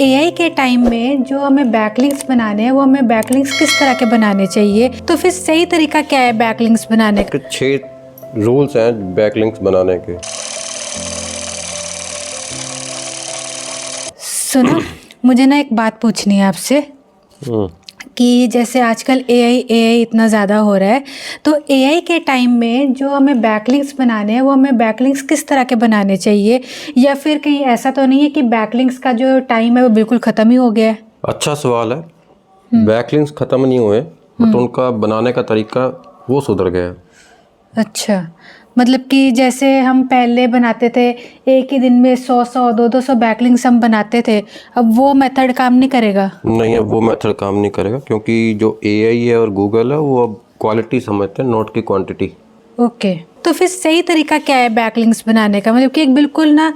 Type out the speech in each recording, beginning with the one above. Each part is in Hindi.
एआई के टाइम में जो हमें बैकलिंक्स बनाने हैं वो हमें बैकलिंक्स किस तरह के बनाने चाहिए, तो फिर सही तरीका क्या है बैकलिंक्स बनाने का? 6 रूल्स हैं बैकलिंक्स बनाने के। सुनो, मुझे ना एक बात पूछनी है आपसे कि जैसे आजकल एआई इतना ज़्यादा हो रहा है, तो एआई के टाइम में जो हमें बैकलिंक्स बनाने हैं वो हमें बैकलिंक्स किस तरह के बनाने चाहिए, या फिर कहीं ऐसा तो नहीं है कि बैकलिंक्स का जो टाइम है वो बिल्कुल ख़त्म ही हो गया है? अच्छा सवाल है। बैकलिंक्स ख़त्म नहीं हुए, बट उनका बनाने का तरीका वो सुधर गया है। अच्छा, मतलब कि जैसे हम पहले बनाते थे एक ही दिन में 100 200 बैकलिंक्स हम बनाते थे, अब वो मेथड काम नहीं करेगा? नहीं, अब वो मेथड काम नहीं करेगा, क्योंकि जो एआई है और गूगल है वो अब क्वालिटी समझते हैं, नोट की क्वांटिटी। ओके, तो फिर सही तरीका क्या है बैकलिंक्स बनाने का? मतलब कि एक बिल्कुल ना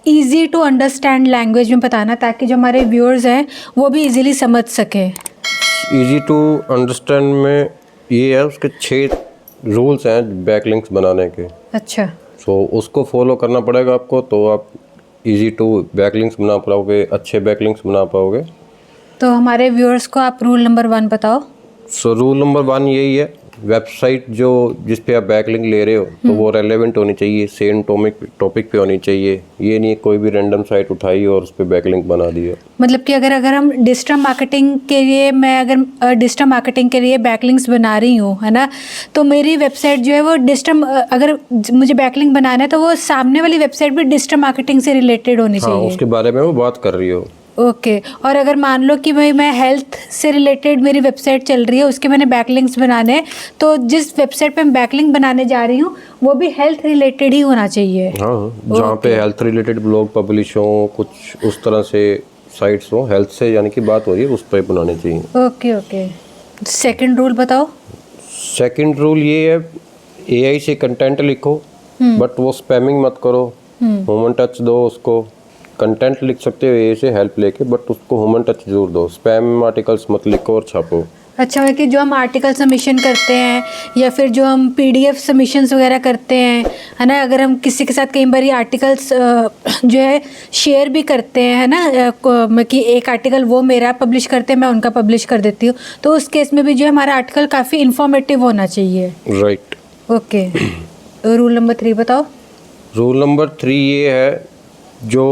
इजी टू अंडरस्टैंड लैंग्वेज में बताना, ताकि जो हमारे व्यूअर्स हैं वो भी इजीली समझ सकें। इजी टू अंडरस्टैंड में ये है, उसके 6 रूल्स हैं बैकलिंक्स बनाने के। अच्छा, सो उसको फॉलो करना पड़ेगा आपको, तो आप इजी टू बैकलिंक्स बना पाओगे, अच्छे बैकलिंक्स बना पाओगे। तो हमारे व्यूअर्स को आप रूल नंबर 1 बताओ। सो रूल नंबर 1 यही है, वेबसाइट जो जिस पे आप बैकलिंक ले रहे हो तो वो रेलेवेंट होनी चाहिए, सेम टॉपिक पे होनी चाहिए। ये नहीं कोई भी रैंडम साइट उठाई और उस पर बैकलिंक बना दिया। मतलब कि अगर हम डिजिटल मार्केटिंग के लिए, मैं अगर डिजिटल मार्केटिंग के लिए बैकलिंक्स बना रही हूँ, है ना, तो मेरी वेबसाइट जो है वो डिजिटल, अगर मुझे बैकलिंक बनाना है तो वो सामने वाली वेबसाइट भी डिजिटल मार्केटिंग से रिलेटेड होनी हाँ, चाहिए। उसके बारे में वो बात कर रही हो। ओके, और अगर मान लो कि भाई मैं हेल्थ से रिलेटेड मेरी वेबसाइट चल रही है, उसके मैंने बैकलिंक्स बनाने हैं, तो जिस वेबसाइट पे मैं बैकलिंक बनाने जा रही हूँ वो भी हेल्थ रिलेटेड ही होना चाहिए। हाँ, जहाँ पे हेल्थ रिलेटेड ब्लॉग पब्लिश हो, कुछ उस तरह से साइट्स हो, हेल्थ से यानी कि बात हो रही है, उस पर बनाने चाहिए। ओके ओके, सेकंड रूल बताओ। सेकंड रूल ये है, एआई से कंटेंट लिखो, बट वो स्पैमिंग मत करो। ह्यूमन टच दो उसको। कंटेंट लिख सकते हो एआई से हेल्प लेके, बट उसको ह्यूमन टच जरूर दो। स्पैम आर्टिकल्स मत लिखो और छापो। अच्छा है कि जो हम आर्टिकल सबमिशन करते हैं या फिर जो हम पीडीएफ सबमिशंस वगैरह करते हैं, है ना, अगर हम किसी के साथ कई बार ये आर्टिकल्स जो है शेयर भी करते हैं, है ना, कि एक आर्टिकल वो मेरा पब्लिश करते हैं, मैं उनका पब्लिश कर देती हूँ, तो उस केस में भी जो है हमारा आर्टिकल काफ़ी इंफॉर्मेटिव होना चाहिए। राइट। ओके, रूल नंबर 3 बताओ। रूल नंबर 3 ये है, जो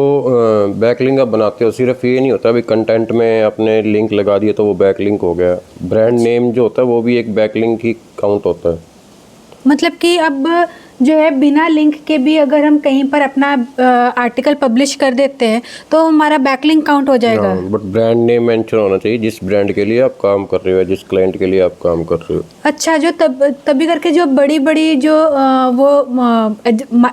बैकलिंक आप बनाते हो, सिर्फ ये नहीं होता अभी कंटेंट में आपने लिंक लगा दिया तो वो बैकलिंक हो गया। ब्रांड नेम जो होता है वो भी एक बैकलिंक ही काउंट होता है। मतलब कि अब जो है बिना लिंक के भी अगर हम कहीं पर अपना आर्टिकल पब्लिश कर देते हैं तो हमारा बैकलिंक काउंट हो जाएगा। बट ब्रांड नेम मेंशन होना चाहिए, जिस ब्रांड के लिए आप काम कर रहे हो, जिस क्लाइंट के लिए आप काम कर रहे हो। अच्छा, जो तभी करके जो बड़ी बड़ी जो वो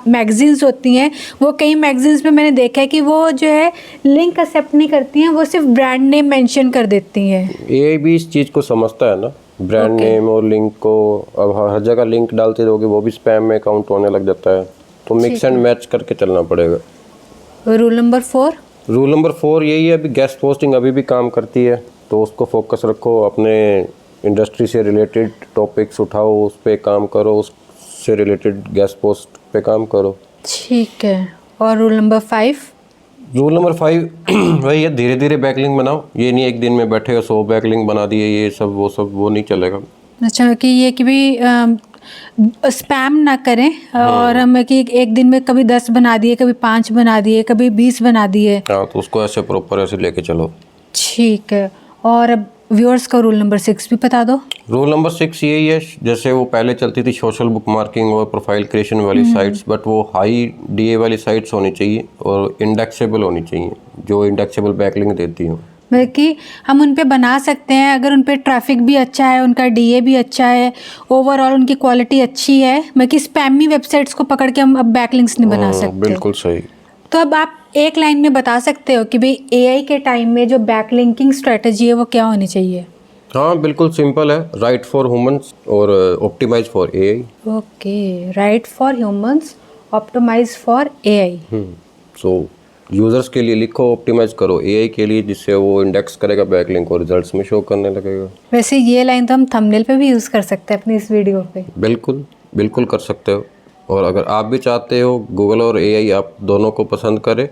मैगजीन्स होती हैं, वो कई मैगजीन्स में मैंने देखा है कि वो जो है लिंक एक्सेप्ट नहीं करती हैं, वो सिर्फ ब्रांड नेम मेंशन कर देती हैं। ये भी इस चीज़ को समझता है ना, ब्रांड नेम और लिंक को। अब हर जगह लिंक डालते रहोगे वो भी स्पैम में काउंट होने लग जाता है, तो मिक्स एंड मैच करके चलना पड़ेगा। Rule number 4। रूल नंबर 4 यही है, अभी गेस्ट पोस्टिंग अभी भी काम करती है, तो उसको फोकस रखो। अपने इंडस्ट्री से रिलेटेड टॉपिक्स उठाओ, उस पर काम करो, उससे रिलेटेड गेस्ट पोस्ट पे काम करो। ठीक है, और रूल नंबर 5। रूल नंबर 5 वही है, धीरे धीरे बैकलिंक बनाओ। ये नहीं एक दिन में बैठे 100 बैकलिंक बना दिए, ये सब वो नहीं चलेगा। अच्छा, कि ये कि भी स्पैम ना करें, और हम कि एक दिन में कभी 10 बना दिए, कभी 5 बना दिए, कभी 20 बना दिए। हाँ, तो उसको ऐसे प्रॉपर ऐसे लेके चलो। ठीक है, और अब व्यूअर्स का रूल नंबर 6 भी बता दो। रूल नंबर 6 यही है, जैसे वो पहले चलती थी सोशल बुक मार्किंग और प्रोफाइल क्रिएशन वाली साइट्स, बट वो हाई डीए वाली साइट्स होनी चाहिए और इंडेक्सेबल होनी चाहिए, जो इंडेक्सेबल बैकलिंक देती हूँ। मतलब कि हम उन पे बना सकते हैं अगर उन पे ट्रैफिक भी अच्छा है, उनका डीए भी अच्छा है, ओवरऑल उनकी क्वालिटी अच्छी है। मतलब कि स्पैमी वेबसाइट्स को पकड़ के हम अब बैकलिंक्स नहीं बना सकते। बिल्कुल सही। तो अब आप एक लाइन में बता सकते हो कि भाई एआई के टाइम में जो बैकलिंकिंग स्ट्रेटजी है वो क्या होनी चाहिए? हाँ, बिल्कुल सिंपल है, राइट फॉर ह्यूमंस और optimize for AI. Okay, write for humans, optimize for AI. So users के लिए लिखो, ऑप्टिमाइज करो एआई के लिए, जिससे वो इंडेक्स करेगा बैकलिंक और रिजल्ट्स में शो करने लगेगा। वैसे ये लाइन तो हम थंबनेल पे भी यूज़ कर सकते हैं अपनी इस वीडियो पे। बिल्कुल बिल्कुल कर सकते हो। और अगर आप भी चाहते हो गूगल और एआई आप दोनों को पसंद करे,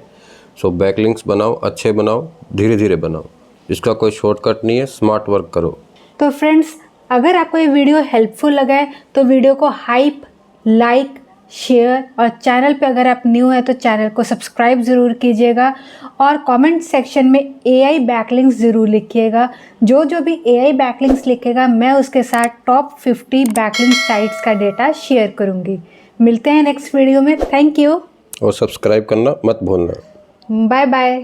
सो बैकलिंक्स बनाओ, अच्छे बनाओ, धीरे धीरे बनाओ, इसका कोई शॉर्टकट नहीं है, स्मार्ट वर्क करो। तो फ्रेंड्स, अगर आपको ये वीडियो हेल्पफुल लगा है तो वीडियो को हाइप, लाइक, शेयर और चैनल पे अगर आप न्यू हैं तो चैनल को सब्सक्राइब ज़रूर कीजिएगा और कमेंट सेक्शन में AI बैकलिंक्स ज़रूर लिखिएगा। जो जो भी AI बैकलिंक्स लिखेगा मैं उसके साथ टॉप 50 बैकलिंक साइट्स का डेटा शेयर करूँगी। मिलते हैं नेक्स्ट वीडियो में। थैंक यू और सब्सक्राइब करना मत भूलना। Bye bye.